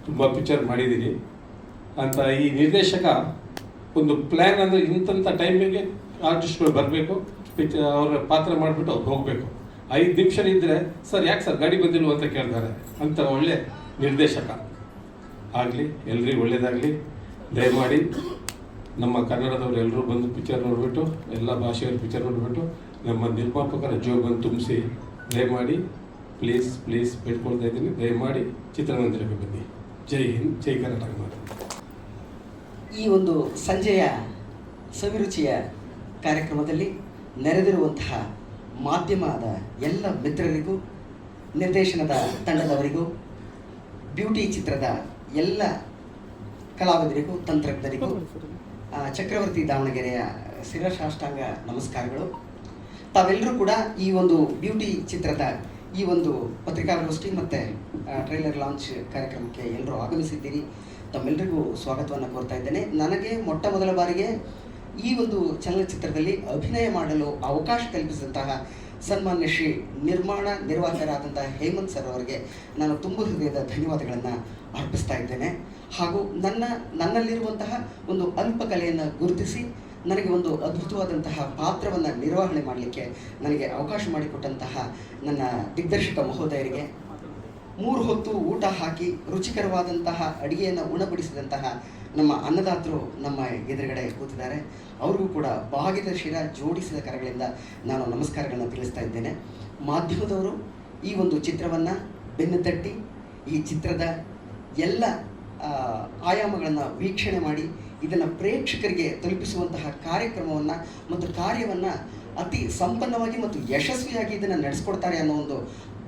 ತುಂಬ ಪಿಕ್ಚರ್ ಮಾಡಿದ್ದೀನಿ ಅಂತ ಈ ನಿರ್ದೇಶಕ ಒಂದು ಪ್ಲ್ಯಾನ್ ಅಂದರೆ ಇಂಥ ಟೈಮಿಗೆ ಆರ್ಟಿಸ್ಟ್ಗಳು ಬರಬೇಕು, ಅವರ ಪಾತ್ರ ಮಾಡಿಬಿಟ್ಟು ಅವ್ರು ಹೋಗಬೇಕು. 5 ನಿಮಿಷ ಇದ್ದರೆ ಸರ್ ಯಾಕೆ ಸರ್ ಗಾಡಿ ಬಂದಿಲ್ವ ಅಂತ ಕೇಳ್ತಾರೆ. ಅಂಥ ಒಳ್ಳೆ ನಿರ್ದೇಶಕ ಆಗಲಿ, ಎಲ್ರಿಗೂ ಒಳ್ಳೆಯದಾಗಲಿ. ದಯಮಾಡಿ ನಮ್ಮ ಕನ್ನಡದವ್ರು ಎಲ್ಲರೂ ಬಂದು ಪಿಕ್ಚರ್ ನೋಡಿಬಿಟ್ಟು, ಎಲ್ಲ ಭಾಷೆಯವ್ರ ಪಿಕ್ಚರ್ ನೋಡಿಬಿಟ್ಟು ನಮ್ಮ ನಿರ್ಮಾಪಕರ ಜೋಗನ್ನು ತುಂಬಿಸಿ ದಯಮಾಡಿ ಪ್ಲೀಸ್ ಬೇಡ್ಕೊಳ್ತಾ ಇದ್ದೀನಿ. ದಯಮಾಡಿ ಚಿತ್ರಮಂದಿರಕ್ಕೆ ಬನ್ನಿ. ಜೈ ಹಿಂದ್, ಜೈ ಕರ್ನಾಟಕ ಮಾತು. ಈ ಒಂದು ಸಂಜೆಯ ಸವಿರುಚಿಯ ಕಾರ್ಯಕ್ರಮದಲ್ಲಿ ನೆರೆದಿರುವಂತಹ ಮಾಧ್ಯಮದ ಎಲ್ಲ ಮಿತ್ರರಿಗೂ, ನಿರ್ದೇಶನದ ತಂಡದವರಿಗೂ, ಬ್ಯೂಟಿ ಚಿತ್ರದ ಎಲ್ಲ ಕಲಾವಿದರಿಗೂ, ತಂತ್ರಜ್ಞರಿಗೂ ಚಕ್ರವರ್ತಿ ದಾವಣಗೆರೆಯ ಶಿರಸಾಷ್ಟಾಂಗ ನಮಸ್ಕಾರಗಳು. ತಾವೆಲ್ಲರೂ ಕೂಡ ಈ ಒಂದು ಬ್ಯೂಟಿ ಚಿತ್ರದ ಈ ಒಂದು ಪತ್ರಿಕಾಗೋಷ್ಠಿ ಮತ್ತು ಟ್ರೈಲರ್ ಲಾಂಚ್ ಕಾರ್ಯಕ್ರಮಕ್ಕೆ ಎಲ್ಲರೂ ಆಗಮಿಸಿದ್ದೀರಿ. ತಮ್ಮೆಲ್ಲರಿಗೂ ಸ್ವಾಗತವನ್ನು ಕೋರ್ತಾ ಇದ್ದೇನೆ. ನನಗೆ ಮೊಟ್ಟ ಮೊದಲ ಬಾರಿಗೆ ಈ ಒಂದು ಚಲನಚಿತ್ರದಲ್ಲಿ ಅಭಿನಯ ಮಾಡಲು ಅವಕಾಶ ಕಲ್ಪಿಸಿದಂತಹ ಸನ್ಮಾನ್ಯ ಶ್ರೀ ನಿರ್ವಾಹಕರಾದಂತಹ ಹೇಮಂತ್ ಸರ್ ಅವರಿಗೆ ನಾನು ತುಂಬ ಹೃದಯದ ಧನ್ಯವಾದಗಳನ್ನು ಅರ್ಪಿಸ್ತಾ ಇದ್ದೇನೆ. ಹಾಗೂ ನನ್ನಲ್ಲಿರುವಂತಹ ಒಂದು ಅಲ್ಪ ಕಲೆಯನ್ನು ಗುರುತಿಸಿ ನನಗೆ ಒಂದು ಅದ್ಭುತವಾದಂತಹ ಪಾತ್ರವನ್ನು ನಿರ್ವಹಣೆ ಮಾಡಲಿಕ್ಕೆ ನನಗೆ ಅವಕಾಶ ಮಾಡಿಕೊಟ್ಟಂತಹ ನನ್ನ ದಿಗ್ದರ್ಶಕ ಮಹೋದಯರಿಗೆ, 3 ಹೊತ್ತು ಊಟ ಹಾಕಿ ರುಚಿಕರವಾದಂತಹ ಅಡುಗೆಯನ್ನು ಉಣಬಡಿಸಿದಂತಹ ನಮ್ಮ ಅನ್ನದಾತರು ನಮ್ಮ ಎದುರುಗಡೆ ಕೂತಿದ್ದಾರೆ. ಅವ್ರಿಗೂ ಕೂಡ ಬಾಗಿದ ಶಿರ ಜೋಡಿಸಿದ ಕರಗಳಿಂದ ನಾನು ನಮಸ್ಕಾರಗಳನ್ನು ತಿಳಿಸ್ತಾ ಇದ್ದೇನೆ. ಮಾಧ್ಯಮದವರು ಈ ಒಂದು ಚಿತ್ರವನ್ನು ಬೆನ್ನು ತಟ್ಟಿ ಈ ಚಿತ್ರದ ಎಲ್ಲ ಆಯಾಮಗಳನ್ನು ವೀಕ್ಷಣೆ ಮಾಡಿ ಇದನ್ನು ಪ್ರೇಕ್ಷಕರಿಗೆ ತಲುಪಿಸುವಂತಹ ಕಾರ್ಯಕ್ರಮವನ್ನು ಮತ್ತು ಕಾರ್ಯವನ್ನು ಅತಿ ಸಂಪನ್ನವಾಗಿ ಮತ್ತು ಯಶಸ್ವಿಯಾಗಿ ಇದನ್ನು ನಡೆಸ್ಕೊಡ್ತಾರೆ ಅನ್ನೋ ಒಂದು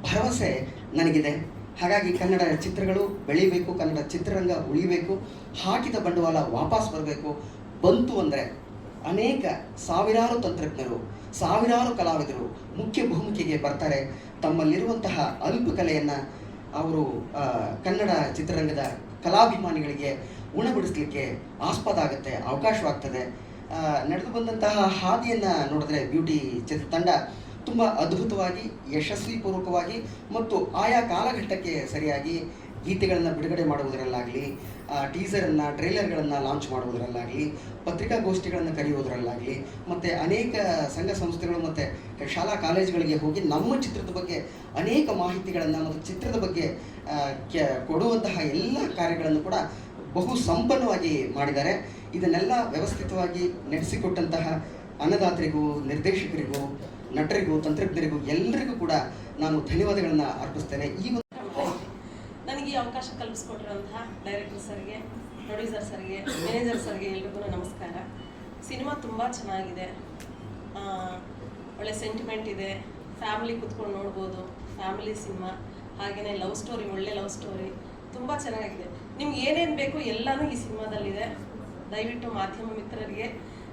ಭರವಸೆ ನನಗಿದೆ. ಹಾಗಾಗಿ ಕನ್ನಡ ಚಿತ್ರಗಳು ಬೆಳೀಬೇಕು, ಕನ್ನಡ ಚಿತ್ರರಂಗ ಉಳಿಬೇಕು, ಹಾಕಿದ ಬಂಡವಾಳ ವಾಪಸ್ ಬರಬೇಕು. ಬಂತು ಅಂದರೆ ಅನೇಕ ಸಾವಿರಾರು ತಂತ್ರಜ್ಞರು, ಸಾವಿರಾರು ಕಲಾವಿದರು ಮುಖ್ಯ ಭೂಮಿಕೆಗೆ ಬರ್ತಾರೆ. ತಮ್ಮಲ್ಲಿರುವಂತಹ ಅಲ್ಪ ಕಲೆಯನ್ನು ಅವರು ಕನ್ನಡ ಚಿತ್ರರಂಗದ ಕಲಾಭಿಮಾನಿಗಳಿಗೆ ಉಣಬಡಿಸಲಿಕ್ಕೆ ಆಸ್ಪದ ಆಗುತ್ತೆ, ಅವಕಾಶವಾಗ್ತದೆ. ನಡೆದು ಬಂದಂತಹ ಹಾದಿಯನ್ನು ನೋಡಿದ್ರೆ ಬ್ಯೂಟಿ ಚಿತ್ರತಂಡ ತುಂಬ ಅದ್ಭುತವಾಗಿ, ಯಶಸ್ವಿಪೂರ್ವಕವಾಗಿ ಮತ್ತು ಆಯಾ ಕಾಲಘಟ್ಟಕ್ಕೆ ಸರಿಯಾಗಿ ಗೀತೆಗಳನ್ನು ಬಿಡುಗಡೆ ಮಾಡುವುದರಲ್ಲಾಗಲಿ, ಟೀಸರನ್ನು, ಟ್ರೈಲರ್ಗಳನ್ನು ಲಾಂಚ್ ಮಾಡುವುದರಲ್ಲಾಗಲಿ, ಪತ್ರಿಕಾಗೋಷ್ಠಿಗಳನ್ನು ಕರೆಯುವುದರಲ್ಲಾಗಲಿ, ಮತ್ತು ಅನೇಕ ಸಂಘ ಸಂಸ್ಥೆಗಳು ಮತ್ತು ಶಾಲಾ ಕಾಲೇಜುಗಳಿಗೆ ಹೋಗಿ ನಮ್ಮ ಚಿತ್ರದ ಬಗ್ಗೆ ಅನೇಕ ಮಾಹಿತಿಗಳನ್ನು ಮತ್ತು ಚಿತ್ರದ ಬಗ್ಗೆ ಕೊಡುವಂತಹ ಎಲ್ಲ ಕಾರ್ಯಗಳನ್ನು ಕೂಡ ಬಹು ಸಂಪನ್ನವಾಗಿ ಮಾಡಿದ್ದಾರೆ. ಇದನ್ನೆಲ್ಲ ವ್ಯವಸ್ಥಿತವಾಗಿ ನಡೆಸಿಕೊಟ್ಟಂತಹ ಅನ್ನದಾತರಿಗೂ, ನಿರ್ದೇಶಕರಿಗೂ, ನಟರಿಗೂ, ತಂತ್ರಜ್ಞರಿಗೂ ಎಲ್ಲರಿಗೂ ಕೂಡ ನಾನು ಧನ್ಯವಾದಗಳನ್ನು ಅರ್ಪಿಸ್ತೇನೆ. ನನಗೆ ಈ ಅವಕಾಶ ಕಲ್ಪಿಸ್ಕೊಟ್ಟಿರುವಂತಹ ಡೈರೆಕ್ಟರ್ ಸರ್ಗೆ, ಪ್ರೊಡ್ಯೂಸರ್ ಸರ್ಗೆ, ಮ್ಯಾನೇಜರ್ ಸರ್ಗೆ ಎಲ್ರಿಗೂ ನಮಸ್ಕಾರ. ಸಿನಿಮಾ ತುಂಬ ಚೆನ್ನಾಗಿದೆ, ಒಳ್ಳೆ ಸೆಂಟಿಮೆಂಟ್ ಇದೆ, ಫ್ಯಾಮಿಲಿ ಕೂತ್ಕೊಂಡು ನೋಡ್ಬೋದು. ಫ್ಯಾಮಿಲಿ ಸಿನಿಮಾ, ಹಾಗೆಯೇ ಲವ್ ಸ್ಟೋರಿ, ಒಳ್ಳೆ ಲವ್ ಸ್ಟೋರಿ, ತುಂಬ ಚೆನ್ನಾಗಿದೆ. ನಿಮ್ಗೆ ಏನೇನು ಬೇಕು ಎಲ್ಲನೂ ಈ ಸಿನಿಮಾದಲ್ಲಿದೆ. ದಯವಿಟ್ಟು ಮಾಧ್ಯಮ ಮಿತ್ರರಿಗೆ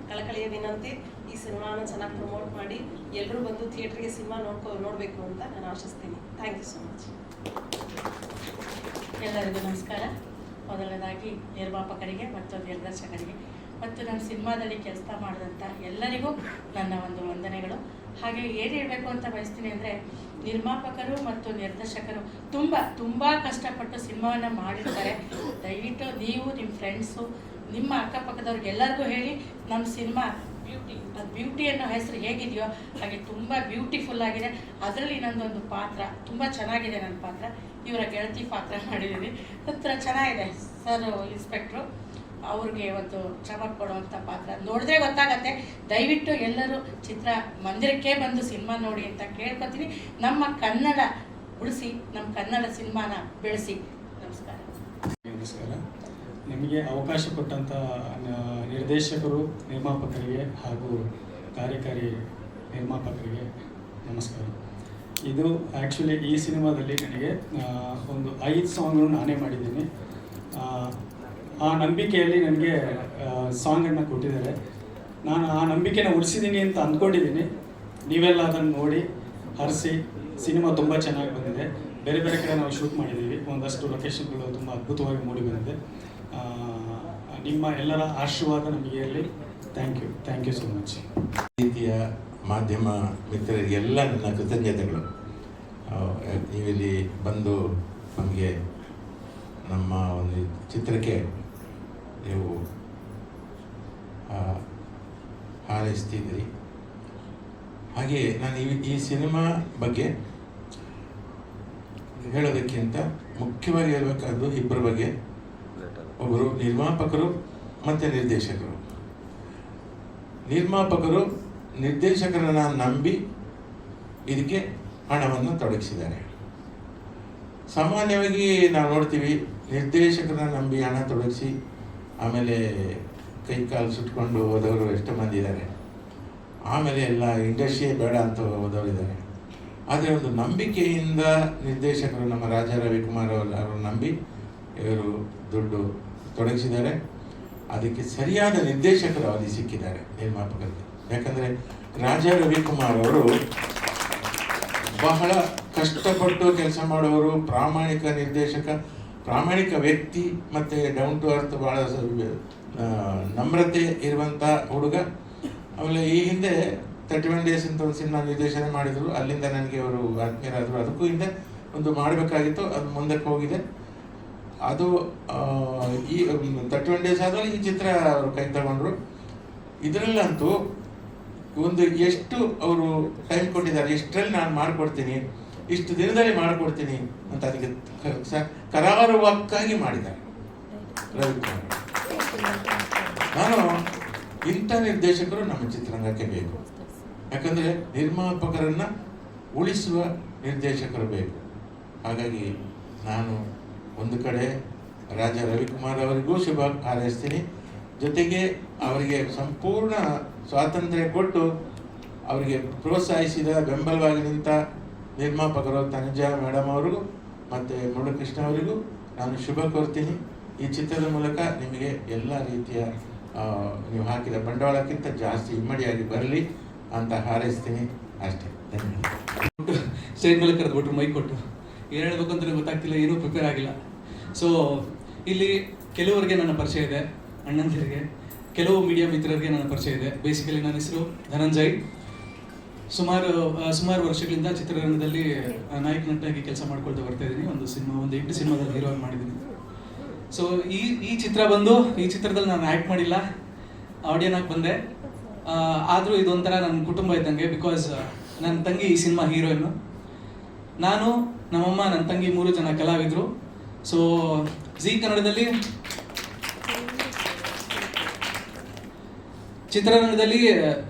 ಕಳಕಳಿಯ ವಿನಂತಿ, ಈ ಸಿನಿಮಾನ ಚೆನ್ನಾಗಿ ಪ್ರಮೋಟ್ ಮಾಡಿ ಎಲ್ಲರೂ ಬಂದು ಥಿಯೇಟ್ರಿಗೆ ಸಿನಿಮಾ ನೋಡಬೇಕು ಅಂತ ನಾನು ಆಶಿಸ್ತೀನಿ. Thank you so much. ಎಲ್ಲರಿಗೂ ನಮಸ್ಕಾರ. ಮೊದಲನೇದಾಗಿ ನಿರ್ಮಾಪಕರಿಗೆ ಮತ್ತು ನಿರ್ದೇಶಕರಿಗೆ ಮತ್ತು ನನ್ನ ಸಿನಿಮಾದಲ್ಲಿ ಕೆಲಸ ಮಾಡಿದಂಥ ಎಲ್ಲರಿಗೂ ನನ್ನ ಒಂದು ವಂದನೆಗಳು. ಹಾಗೆ ಏನು ಹೇಳಬೇಕು ಅಂತ ಬಯಸ್ತೀನಿ ಅಂದರೆ, ನಿರ್ಮಾಪಕರು ಮತ್ತು ನಿರ್ದೇಶಕರು ತುಂಬ ಕಷ್ಟಪಟ್ಟು ಸಿನಿಮಾವನ್ನು ಮಾಡಿರ್ತಾರೆ. ದಯವಿಟ್ಟು ನೀವು, ನಿಮ್ಮ ಫ್ರೆಂಡ್ಸು, ನಿಮ್ಮ ಅಕ್ಕಪಕ್ಕದವ್ರಿಗೆ ಎಲ್ಲರಿಗೂ ಹೇಳಿ ನಮ್ಮ ಸಿನಿಮಾ ಬ್ಯೂಟಿ ಅನ್ನೋ ಹೆಸರು ಹೇಗಿದೆಯೋ ಹಾಗೆ ತುಂಬ ಬ್ಯೂಟಿಫುಲ್ ಆಗಿದೆ. ಅದರಲ್ಲಿ ನನ್ನದೊಂದು ಪಾತ್ರ ತುಂಬ ಚೆನ್ನಾಗಿದೆ. ನನ್ನ ಪಾತ್ರ ಇವರ ಗೆಳತಿ ಪಾತ್ರ ಮಾಡಿದ್ದೀನಿ. ಒಂಥರ ಚೆನ್ನಾಗಿದೆ. ಸರ್ ಇನ್ಸ್ಪೆಕ್ಟ್ರು ಅವ್ರಿಗೆ ಒಂದು ಚಮಕ್ ಕೊಡುವಂಥ ಪಾತ್ರ. ನೋಡಿದ್ರೆ ಗೊತ್ತಾಗತ್ತೆ. ದಯವಿಟ್ಟು ಎಲ್ಲರೂ ಚಿತ್ರ ಮಂದಿರಕ್ಕೆ ಬಂದು ಸಿನಿಮಾ ನೋಡಿ ಅಂತ ಕೇಳ್ಕೊತೀನಿ. ನಮ್ಮ ಕನ್ನಡ ಉಳಿಸಿ, ನಮ್ಮ ಕನ್ನಡ ಸಿನಿಮಾನ ಬೆಳೆಸಿ. ನಮಸ್ಕಾರ. ನಿಮಗೆ ಅವಕಾಶ ಕೊಟ್ಟಂಥ ನಿರ್ದೇಶಕರು, ನಿರ್ಮಾಪಕರಿಗೆ ಹಾಗೂ ಕಾರ್ಯಕಾರಿ ನಿರ್ಮಾಪಕರಿಗೆ ನಮಸ್ಕಾರ. ಇದು ಆ್ಯಕ್ಚುಲಿ ಈ ಸಿನಿಮಾದಲ್ಲಿ ನನಗೆ ಒಂದು 5 ಸಾಂಗ್ಗಳು ನಾನೇ ಮಾಡಿದ್ದೀನಿ. ಆ ನಂಬಿಕೆಯಲ್ಲಿ ನನಗೆ ಸಾಂಗನ್ನು ಕೊಟ್ಟಿದ್ದಾರೆ. ನಾನು ಆ ನಂಬಿಕೆನ ಉಳಿಸಿದ್ದೀನಿ ಅಂತ ಅಂದ್ಕೊಂಡಿದ್ದೀನಿ. ನೀವೆಲ್ಲ ಅದನ್ನು ನೋಡಿ ಹರಿಸಿ. ಸಿನಿಮಾ ತುಂಬ ಚೆನ್ನಾಗಿ ಬಂದಿದೆ. ಬೇರೆ ಬೇರೆ ಕಡೆ ನಾವು ಶೂಟ್ ಮಾಡಿದ್ದೀವಿ. ಒಂದಷ್ಟು ಲೊಕೇಶನ್ಗಳು ತುಂಬ ಅದ್ಭುತವಾಗಿ ಮೂಡಿ ಬಂದಿದೆ. ನಿಮ್ಮ ಎಲ್ಲರ ಆಶೀರ್ವಾದ ನಮಗೆ ಇರಲಿ. Thank you so much. ರೀತಿಯ ಮಾಧ್ಯಮ ಮಿತ್ರರಿಗೆಲ್ಲ ನನ್ನ ಕೃತಜ್ಞತೆಗಳು. ನೀವಿಲ್ಲಿ ಬಂದು ನಮಗೆ ನಮ್ಮ ಒಂದು ಚಿತ್ರಕ್ಕೆ ನೀವು ಹಾರೈಸ್ತಿದ್ದೀರಿ. ಹಾಗೆ ನಾನು ಈ ಸಿನಿಮಾ ಬಗ್ಗೆ ಹೇಳೋದಕ್ಕಿಂತ ಮುಖ್ಯವಾಗಿ ಹೇಳಬೇಕಾದ್ದು ಇಬ್ಬರ ಬಗ್ಗೆ. ಒಬ್ಬರು ನಿರ್ಮಾಪಕರು ಮತ್ತು ನಿರ್ದೇಶಕರು. ನಿರ್ಮಾಪಕರು ನಿರ್ದೇಶಕರನ್ನ ನಂಬಿ ಇದಕ್ಕೆ ಹಣವನ್ನು ತೊಡಗಿಸಿದ್ದಾರೆ. ಸಾಮಾನ್ಯವಾಗಿ ನಾವು ನೋಡ್ತೀವಿ, ನಿರ್ದೇಶಕರನ್ನ ನಂಬಿ ಹಣ ತೊಡಗಿಸಿ ಆಮೇಲೆ ಕೈ ಕಾಲು ಸುಟ್ಕೊಂಡು ಹೋದವರು ಎಷ್ಟೋ ಮಂದಿ ಇದ್ದಾರೆ. ಆಮೇಲೆ ಎಲ್ಲ ಇಂಡಸ್ಟ್ರಿಯೇ ಬೇಡ ಅಂತ ಹೋದವರಿದ್ದಾರೆ. ಆದರೆ ಒಂದು ನಂಬಿಕೆಯಿಂದ ನಿರ್ದೇಶಕರು ನಮ್ಮ ರಾಜಾ ರವಿಕುಮಾರ್ ಅವರು ನಂಬಿ ಇವರು ದುಡ್ಡು ತೊಡಗಿಸಿದ್ದಾರೆ. ಅದಕ್ಕೆ ಸರಿಯಾದ ನಿರ್ದೇಶಕರು ಅವರಿಗೆ ಸಿಕ್ಕಿದ್ದಾರೆ ನಿರ್ಮಾಪಕರಿಗೆ. ಯಾಕಂದರೆ ರಾಜಾ ರವಿಕುಮಾರ್ ಅವರು ಬಹಳ ಕಷ್ಟಪಟ್ಟು ಕೆಲಸ ಮಾಡುವವರು, ಪ್ರಾಮಾಣಿಕ ನಿರ್ದೇಶಕ, ಪ್ರಾಮಾಣಿಕ ವ್ಯಕ್ತಿ, ಮತ್ತು ಡೌನ್ ಟು ಅರ್ತ್ ಭಾಳ ನಮ್ರತೆ ಇರುವಂಥ ಹುಡುಗ. ಆಮೇಲೆ ಈ ಹಿಂದೆ 31 days ಅಂತ ಒಂದು ಸಿನಿಮಾ ನಿರ್ದೇಶನ ಮಾಡಿದರು. ಅಲ್ಲಿಂದ ನನಗೆ ಅವರು ಆತ್ಮೀಯರಾದರು. ಅದಕ್ಕೂ ಹಿಂದೆ ಒಂದು ಮಾಡಬೇಕಾಗಿತ್ತು, ಅದು ಮುಂದಕ್ಕೆ ಹೋಗಿದೆ. ಅದು ಈ 31 days ಆದಮೇಲೆ ಈ ಚಿತ್ರ ಅವರು ಕೈ ತಗೊಂಡ್ರು. ಇದರಲ್ಲಂತೂ ಒಂದು ಎಷ್ಟು ಅವರು ಟೈಮ್ ಕೊಟ್ಟಿದ್ದಾರೆ, ಇಷ್ಟರಲ್ಲಿ ನಾನು ಮಾಡಿಕೊಡ್ತೀನಿ, ಇಷ್ಟು ದಿನದಲ್ಲಿ ಮಾಡಿಕೊಡ್ತೀನಿ ಅಂತ ಅದಕ್ಕೆ ಕರಾರುವಕ್ಕಾಗಿ ಮಾಡಿದ್ದಾರೆ ರವಿಕುಮಾರ್. ನಾನು ಇಂಥ ನಿರ್ದೇಶಕರು ನಮ್ಮ ಚಿತ್ರರಂಗಕ್ಕೆ ಬೇಕು. ಯಾಕಂದರೆ ನಿರ್ಮಾಪಕರನ್ನು ಉಳಿಸುವ ನಿರ್ದೇಶಕರು ಬೇಕು. ಹಾಗಾಗಿ ನಾನು ಒಂದು ಕಡೆ ರಾಜಾ ರವಿಕುಮಾರ್ ಅವರಿಗೂ ಶುಭ ಹಾರೈಸ್ತೀನಿ. ಜೊತೆಗೆ ಅವರಿಗೆ ಸಂಪೂರ್ಣ ಸ್ವಾತಂತ್ರ್ಯ ಕೊಟ್ಟು ಅವರಿಗೆ ಪ್ರೋತ್ಸಾಹಿಸಿದ, ಬೆಂಬಲವಾಗಿ ನಿಂತ ನಿರ್ಮಾಪಕರು ತನುಜಾ ಮೇಡಮ್ ಅವರಿಗೂ ಮತ್ತು ಮುರಳೀಕೃಷ್ಣ ಅವರಿಗೂ ನಾನು ಶುಭ ಕೋರ್ತೀನಿ. ಈ ಚಿತ್ರದ ಮೂಲಕ ನಿಮಗೆ ಎಲ್ಲ ರೀತಿಯ ನೀವು ಹಾಕಿದ ಬಂಡವಾಳಕ್ಕಿಂತ ಜಾಸ್ತಿ ಇಮ್ಮಡಿಯಾಗಿ ಬರಲಿ ಅಂತ ಹಾರೈಸ್ತೀನಿ. ಅಷ್ಟೇ, ಧನ್ಯವಾದ. ಸ್ಟೇಜ್ ಮೇಲೆ ಕರೆದ್ಬಿಟ್ರು, ಮೈಕ್ ಕೊಟ್ಟು ಏನು ಹೇಳಬೇಕು ಅಂತ ಗೊತ್ತಾಗ್ತಿಲ್ಲ, ಏನೂ ಪ್ರಿಪೇರ್ ಆಗಿಲ್ಲ. ಸೊ ಇಲ್ಲಿ ಕೆಲವರಿಗೆ ನನ್ನ ಪರಿಚಯ ಇದೆ, ಅಣ್ಣಂದಿರಿಗೆ, ಕೆಲವು ಮೀಡಿಯಾ ಮಿತ್ರರಿಗೆ ನನ್ನ ಪರಿಚಯ ಇದೆ. ಬೇಸಿಕಲಿ ನನ್ನ ಹೆಸರು ಧನಂಜಯ್. ಸುಮಾರು ವರ್ಷಗಳಿಂದ ಚಿತ್ರರಂಗದಲ್ಲಿ ನಾಯಕ ನಟಾಗಿ ಕೆಲಸ ಮಾಡ್ಕೊಳ್ತಾ ಬರ್ತಾ ಇದ್ದೀನಿ. ಒಂದು 8 ಸಿನಿಮಾದಲ್ಲಿ ಹೀರೋ ಮಾಡಿದ್ದೀನಿ. ಸೊ ಈ ಚಿತ್ರದಲ್ಲಿ ನಾನು ಆ್ಯಕ್ಟ್ ಮಾಡಿಲ್ಲ, ಆಡಿಯನ್ ಆಗಿ ಬಂದೆ. ಆದರೂ ಇದೊಂಥರ ನನ್ನ ಕುಟುಂಬ ಇದ್ದಂಗೆ. ಬಿಕಾಸ್ ನನ್ನ ತಂಗಿ ಈ ಸಿನಿಮಾ ಹೀರೋಯಿನ್ನು, ನಾನು, ನಮ್ಮಮ್ಮ, ನನ್ನ ತಂಗಿ 3 ಜನ ಕಲಾವಿದರು. ಸೊ ಜೀ ಕನ್ನಡದಲ್ಲಿ ಚಿತ್ರರಂಗದಲ್ಲಿ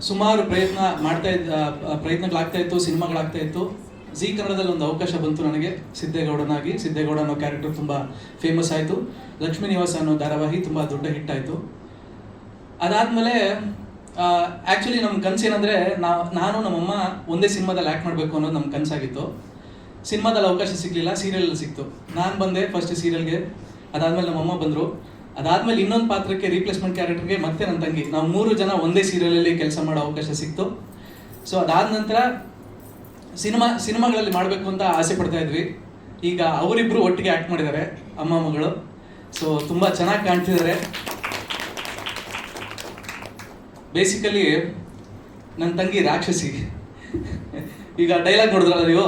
ಸುಮಾರು ಪ್ರಯತ್ನಗಳಾಗ್ತಾ ಇತ್ತು, ಸಿನಿಮಾಗಳಾಗ್ತಾ ಇತ್ತು. ಜೀ ಕನ್ನಡದಲ್ಲಿ ಒಂದು ಅವಕಾಶ ಬಂತು ನನಗೆ, ಸಿದ್ದೇಗೌಡ ಅನ್ನೋ ಕ್ಯಾರೆಕ್ಟರ್ ತುಂಬ ಫೇಮಸ್ ಆಯಿತು. ಲಕ್ಷ್ಮೀ ನಿವಾಸ ಅನ್ನೋ ಧಾರಾವಾಹಿ ತುಂಬ ದೊಡ್ಡ ಹಿಟ್ ಆಯಿತು. ಅದಾದಮೇಲೆ ಆ್ಯಕ್ಚುಲಿ ನಮ್ಮ ಕನಸು ಏನಂದರೆ, ನಾನು ನಮ್ಮಮ್ಮ ಒಂದೇ ಸಿನಿಮಾದಲ್ಲಿ ಆ್ಯಕ್ಟ್ ಮಾಡಬೇಕು ಅನ್ನೋದು ನಮ್ಮ ಕನಸಾಗಿತ್ತು. ಸಿನಿಮಾದಲ್ಲಿ ಅವಕಾಶ ಸಿಗಲಿಲ್ಲ, ಸೀರಿಯಲಲ್ಲಿ ಸಿಕ್ತು. ನಾನು ಬಂದೆ ಫಸ್ಟ್ ಸೀರಿಯಲ್ಗೆ, ಅದಾದಮೇಲೆ ನಮ್ಮಮ್ಮ ಬಂದರು. ಅದಾದಮೇಲೆ ಇನ್ನೊಂದು ಪಾತ್ರಕ್ಕೆ ರೀಪ್ಲೇಸ್ಮೆಂಟ್ ಕ್ಯಾರೆಕ್ಟರ್ಗೆ ಮತ್ತೆ ನನ್ನ ತಂಗಿ, ನಾವು 3 ಜನ ಒಂದೇ ಸೀರಿಯಲಲ್ಲಿ ಕೆಲಸ ಮಾಡೋ ಅವಕಾಶ ಸಿಕ್ತು. ಸೊ ಅದಾದ ನಂತರ ಸಿನಿಮಾಗಳಲ್ಲಿ ಮಾಡಬೇಕು ಅಂತ ಆಸೆ ಪಡ್ತಾ ಇದ್ವಿ. ಈಗ ಅವರಿಬ್ಬರು ಒಟ್ಟಿಗೆ ಆ್ಯಕ್ಟ್ ಮಾಡಿದ್ದಾರೆ, ಅಮ್ಮ ಮಗಳು. ಸೊ ತುಂಬ ಚೆನ್ನಾಗಿ ಕಾಣ್ತಿದ್ದಾರೆ. ಬೇಸಿಕಲಿ ನನ್ನ ತಂಗಿ ರಾಕ್ಷಸಿ. ಈಗ ಡೈಲಾಗ್ ನೋಡಿದ್ರಲ್ಲ ನೀವು,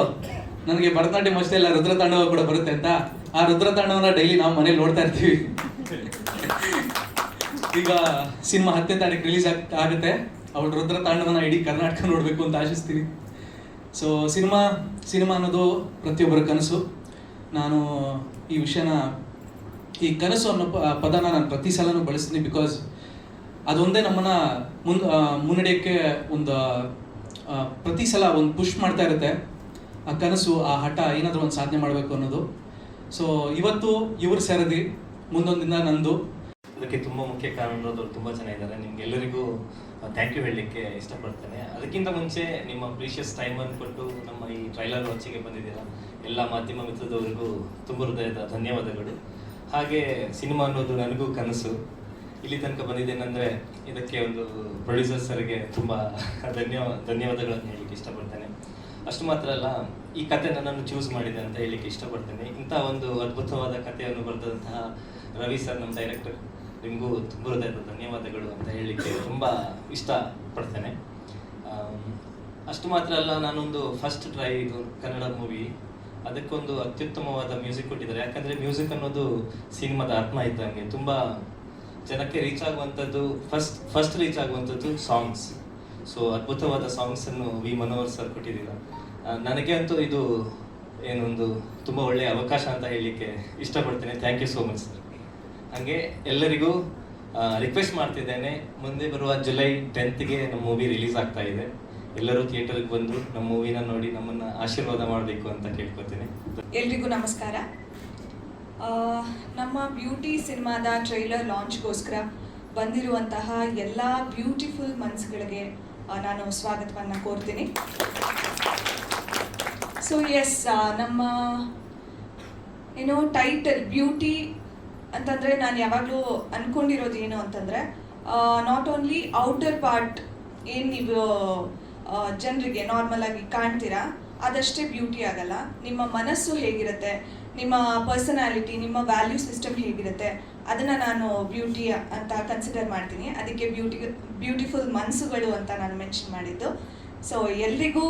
ನನಗೆ ಭರತನಾಟ್ಯಂ ಅಷ್ಟೇ ಇಲ್ಲ, ರುದ್ರತಾಂಡವ ಕೂಡ ಬರುತ್ತೆ ಅಂತ. ಆ ರುದ್ರತಾಂಡವನ ಡೈಲಿ ನಾವು ಮನೇಲಿ ನೋಡ್ತಾ ಇರ್ತೀವಿ. ಈಗ ಸಿನಿಮಾ 10ನೇ ತಾರೀಕು ರಿಲೀಸ್ ಆಗುತ್ತೆ. ಅವಳು ರುದ್ರತಾಂಡವನ ಇಡೀ ಕರ್ನಾಟಕ ನೋಡಬೇಕು ಅಂತ ಆಶಿಸ್ತೀನಿ. ಸೊ ಸಿನಿಮಾ ಅನ್ನೋದು ಪ್ರತಿಯೊಬ್ಬರ ಕನಸು. ನಾನು ಈ ಕನಸು ಅನ್ನೋ ಪದನ ನಾನು ಪ್ರತಿ ಸಲನೂ ಬಳಸ್ತೀನಿ. ಬಿಕಾಸ್ ಅದೊಂದೇ ನಮ್ಮನ್ನು ಮುನ್ನಡೆಯೋಕ್ಕೆ ಒಂದು ಪ್ರತಿ ಸಲ ಒಂದು ಪುಷ್ ಮಾಡ್ತಾ ಇರುತ್ತೆ. ಆ ಕನಸು, ಆ ಹಠ, ಏನಾದರೂ ಒಂದು ಸಾಧನೆ ಮಾಡಬೇಕು ಅನ್ನೋದು. ಸೊ ಇವತ್ತು ಇವ್ರು ಸೇರಿದ್ವಿ, ಮುಂದೊಂದು ದಿನ ನಂದು. ಅದಕ್ಕೆ ತುಂಬ ಮುಖ್ಯ ಕಾರಣದವರು ತುಂಬ ಜನ ಇದ್ದಾರೆ. ನಿಮ್ಗೆಲ್ಲರಿಗೂ ಥ್ಯಾಂಕ್ ಯು ಹೇಳಲಿಕ್ಕೆ ಇಷ್ಟಪಡ್ತೇನೆ. ಅದಕ್ಕಿಂತ ಮುಂಚೆ ನಿಮ್ಮ ಪ್ರೀಷಿಯಸ್ ಟೈಮನ್ನು ಕೊಟ್ಟು ನಮ್ಮ ಈ ಟ್ರೈಲರ್ ಲಾಂಚಿಗೆ ಬಂದಿದ್ದೀರಾ ಎಲ್ಲ ಮಾಧ್ಯಮ ಮಿತ್ರದವರಿಗೂ ತುಂಬ ಹೃದಯದ ಧನ್ಯವಾದಗಳು. ಹಾಗೆ ಸಿನಿಮಾ ಅನ್ನೋದು ನನಗೂ ಕನಸು. ಇಲ್ಲಿ ತನಕ ಬಂದಿದ್ದೇನೆಂದರೆ ಇದಕ್ಕೆ ಒಂದು ಪ್ರೊಡ್ಯೂಸರ್ಸರಿಗೆ ತುಂಬ ಧನ್ಯವಾದಗಳನ್ನು ಹೇಳಲಿಕ್ಕೆ ಇಷ್ಟಪಡ್ತೇನೆ. ಅಷ್ಟು ಮಾತ್ರ ಅಲ್ಲ, ಈ ಕತೆ ನನ್ನನ್ನು ಚೂಸ್ ಮಾಡಿದೆ ಅಂತ ಹೇಳಲಿಕ್ಕೆ ಇಷ್ಟಪಡ್ತೇನೆ. ಇಂಥ ಒಂದು ಅದ್ಭುತವಾದ ಕಥೆಯನ್ನು ಬರೆದಂತಹ ರವಿ ಸರ್, ನಮ್ಮ ಡೈರೆಕ್ಟರ್, ನಿಮಗೂ ತುಂಬ ಹೃದಯದ ಧನ್ಯವಾದಗಳು ಅಂತ ಹೇಳಲಿಕ್ಕೆ ತುಂಬ ಇಷ್ಟಪಡ್ತೇನೆ. ಅಷ್ಟು ಮಾತ್ರ ಅಲ್ಲ, ನಾನೊಂದು ಫಸ್ಟ್ ಟ್ರೈ ಇದು ಕನ್ನಡ ಮೂವಿ ಅದಕ್ಕೊಂದು ಅತ್ಯುತ್ತಮವಾದ ಮ್ಯೂಸಿಕ್ ಕೊಟ್ಟಿದ್ದಾರೆ. ಯಾಕಂದರೆ ಮ್ಯೂಸಿಕ್ ಅನ್ನೋದು ಸಿನಿಮಾದ ಆತ್ಮ ಇದ್ದಂಗೆ, ತುಂಬ ಜನಕ್ಕೆ ರೀಚ್ ಆಗುವಂಥದ್ದು, ಫಸ್ಟ್ ರೀಚ್ ಆಗುವಂಥದ್ದು ಸಾಂಗ್ಸ್. ಸೊ ಅದ್ಭುತವಾದ ಸಾಂಗ್ಸನ್ನು ವಿ ಮನೋಹರ್ ಸರ್ ಕೊಟ್ಟಿದ್ದೀರ. ನನಗೆ ಅಂತೂ ಇದು ಏನೊಂದು ತುಂಬ ಒಳ್ಳೆಯ ಅವಕಾಶ ಅಂತ ಹೇಳಲಿಕ್ಕೆ ಇಷ್ಟಪಡ್ತೇನೆ. Thank you so much sir. ಹಾಗೆ ಎಲ್ಲರಿಗೂ ರಿಕ್ವೆಸ್ಟ್ ಮಾಡ್ತಿದ್ದೇನೆ, ಮುಂದೆ ಬರುವ ಜುಲೈ 10ಗೆ ನಮ್ಮ ಮೂವಿ ರಿಲೀಸ್ ಆಗ್ತಾ ಇದೆ. ಎಲ್ಲರೂ ಥಿಯೇಟರ್ಗೆ ಬಂದು ನಮ್ಮ ಮೂವಿನ ನೋಡಿ ನಮ್ಮನ್ನು ಆಶೀರ್ವಾದ ಮಾಡಬೇಕು ಅಂತ ಕೇಳ್ಕೊತೀನಿ. ಎಲ್ರಿಗೂ ನಮಸ್ಕಾರ. ನಮ್ಮ ಬ್ಯೂಟಿ ಸಿನಿಮಾದ ಟ್ರೈಲರ್ ಲಾಂಚ್ಗೋಸ್ಕರ ಬಂದಿರುವಂತಹ ಎಲ್ಲ ಬ್ಯೂಟಿಫುಲ್ ಮನ್ಸುಗಳಿಗೆ ನಾನು ಸ್ವಾಗತವನ್ನು ಕೋರ್ತೀನಿ. ಸೊ ಎಸ್, ನಮ್ಮ ಟೈಟಲ್ ಬ್ಯೂಟಿ ಅಂತಂದರೆ ನಾನು ಯಾವಾಗಲೂ ಅಂದ್ಕೊಂಡಿರೋದು ಏನು ಅಂತಂದರೆ, ನಾಟ್ ಓನ್ಲಿ ಔಟರ್ ಪಾರ್ಟ್ ಏನು ನೀವು ಜನರಿಗೆ ನಾರ್ಮಲ್ ಆಗಿ ಕಾಣ್ತೀರಾ ಅದಷ್ಟೇ ಬ್ಯೂಟಿ ಆಗಲ್ಲ. ನಿಮ್ಮ ಮನಸ್ಸು ಹೇಗಿರುತ್ತೆ, ನಿಮ್ಮ ಪರ್ಸನಾಲಿಟಿ, ನಿಮ್ಮ ವ್ಯಾಲ್ಯೂ ಸಿಸ್ಟಮ್ ಹೇಗಿರುತ್ತೆ, ಅದನ್ನು ನಾನು ಬ್ಯೂಟಿ ಅಂತ ಕನ್ಸಿಡರ್ ಮಾಡ್ತೀನಿ. ಅದಕ್ಕೆ ಬ್ಯೂಟಿಫುಲ್ ಮನಸ್ಸುಗಳು ಅಂತ ನಾನು ಮೆನ್ಷನ್ ಮಾಡಿದ್ದು. ಸೊ ಎಲ್ರಿಗೂ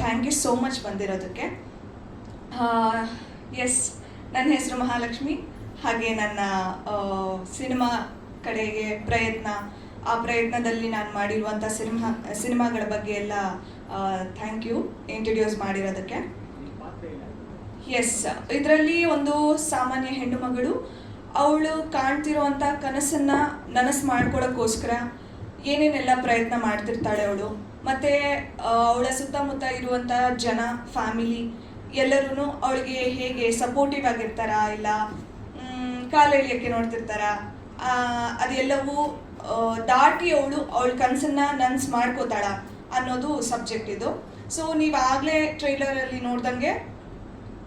ಥ್ಯಾಂಕ್ ಯು ಸೋ ಮಚ್ ಬಂದಿರೋದಕ್ಕೆ. ಎಸ್, ನನ್ನ ಹೆಸರು ಮಹಾಲಕ್ಷ್ಮಿ. ಹಾಗೆ ನನ್ನ ಸಿನಿಮಾ ಕಡೆಗೆ ಆ ಪ್ರಯತ್ನದಲ್ಲಿ ನಾನು ಮಾಡಿರುವಂಥ ಸಿನಿಮಾಗಳ ಬಗ್ಗೆ ಎಲ್ಲ ಥ್ಯಾಂಕ್ ಯು ಇಂಟ್ರಡ್ಯೂಸ್ ಮಾಡಿರೋದಕ್ಕೆ. ಎಸ್, ಇದರಲ್ಲಿ ಒಂದು ಸಾಮಾನ್ಯ ಹೆಣ್ಣು ಮಗಳು, ಅವಳು ಕಾಣ್ತಿರೋವಂಥ ಕನಸನ್ನು ನನಸು ಮಾಡ್ಕೊಳ್ಳೋಕ್ಕೋಸ್ಕರ ಏನೇನೆಲ್ಲ ಪ್ರಯತ್ನ ಮಾಡ್ತಿರ್ತಾಳೆ ಅವಳು. ಮತ್ತು ಅವಳ ಸುತ್ತಮುತ್ತ ಇರುವಂಥ ಜನ, ಫ್ಯಾಮಿಲಿ ಎಲ್ಲರೂ ಅವಳಿಗೆ ಹೇಗೆ ಸಪೋರ್ಟಿವ್ ಆಗಿರ್ತಾರಾ, ಇಲ್ಲ ಕಾಲೆಳೆಯೋಕ್ಕೆ ನೋಡ್ತಿರ್ತಾರಾ, ಅದೆಲ್ಲವೂ ದಾಟಿ ಅವಳ ಕನಸನ್ನು ನನಸು ಮಾಡ್ಕೋತಾಳ ಅನ್ನೋದು ಸಬ್ಜೆಕ್ಟ್ ಇದು. ಸೊ ನೀವಾಗಲೇ ಟ್ರೈಲರಲ್ಲಿ ನೋಡ್ದಂಗೆ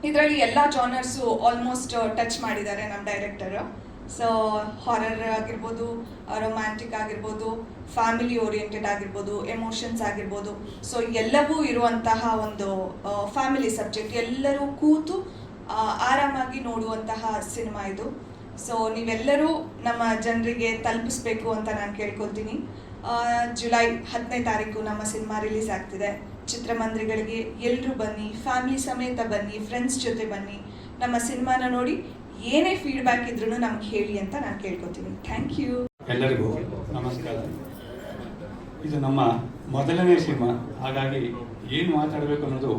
ಇದರಲ್ಲಿ ಎಲ್ಲ ಜಾನರ್ಸು ಆಲ್ಮೋಸ್ಟ್ ಟಚ್ ಮಾಡಿದ್ದಾರೆ ನಮ್ಮ ಡೈರೆಕ್ಟರು. ಸೊ ಹಾರರ್ ಆಗಿರ್ಬೋದು, ರೊಮ್ಯಾಂಟಿಕ್ ಆಗಿರ್ಬೋದು, ಫ್ಯಾಮಿಲಿ ಓರಿಯೆಂಟೆಡ್ ಆಗಿರ್ಬೋದು, ಎಮೋಷನ್ಸ್ ಆಗಿರ್ಬೋದು. ಸೊ ಎಲ್ಲವೂ ಇರುವಂತಹ ಒಂದು ಫ್ಯಾಮಿಲಿ ಸಬ್ಜೆಕ್ಟ್, ಎಲ್ಲರೂ ಕೂತು ಆರಾಮಾಗಿ ನೋಡುವಂತಹ ಸಿನಿಮಾ ಇದು. ಸೊ ನೀವೆಲ್ಲರೂ ನಮ್ಮ ಜನರಿಗೆ ತಲುಪಿಸ್ಬೇಕು ಅಂತ ನಾನು ಕೇಳ್ಕೊತೀನಿ. ಜುಲೈ 10ನೇ ತಾರೀಕು ನಮ್ಮ ಸಿನಿಮಾ ರಿಲೀಸ್ ಆಗ್ತಿದೆ. ಚಿತ್ರಮಂದಿರಗಳಿಗೆ ಎಲ್ಲರೂ ಬನ್ನಿ, ಫ್ಯಾಮಿಲಿ ಸಮೇತ ಬನ್ನಿ, ಫ್ರೆಂಡ್ಸ್ ಜೊತೆ ಬನ್ನಿ, ನಮ್ಮ ಸಿನಿಮಾನ ನೋಡಿ ಏನೇ ಫೀಡ್ಬ್ಯಾಕ್ ಇದ್ರೂ ನಮ್ಗೆ ಹೇಳಿ ಅಂತ ನಾನು ಕೇಳ್ಕೊತೀನಿ. Thank you. ಎಲ್ಲರಿಗೂ ನಮಸ್ಕಾರ. ಇದು ನಮ್ಮ ಮೊದಲನೇ ಸಿನಿಮಾ, ಹಾಗಾಗಿ ಏನು ಮಾತಾಡಬೇಕು ಅನ್ನೋದು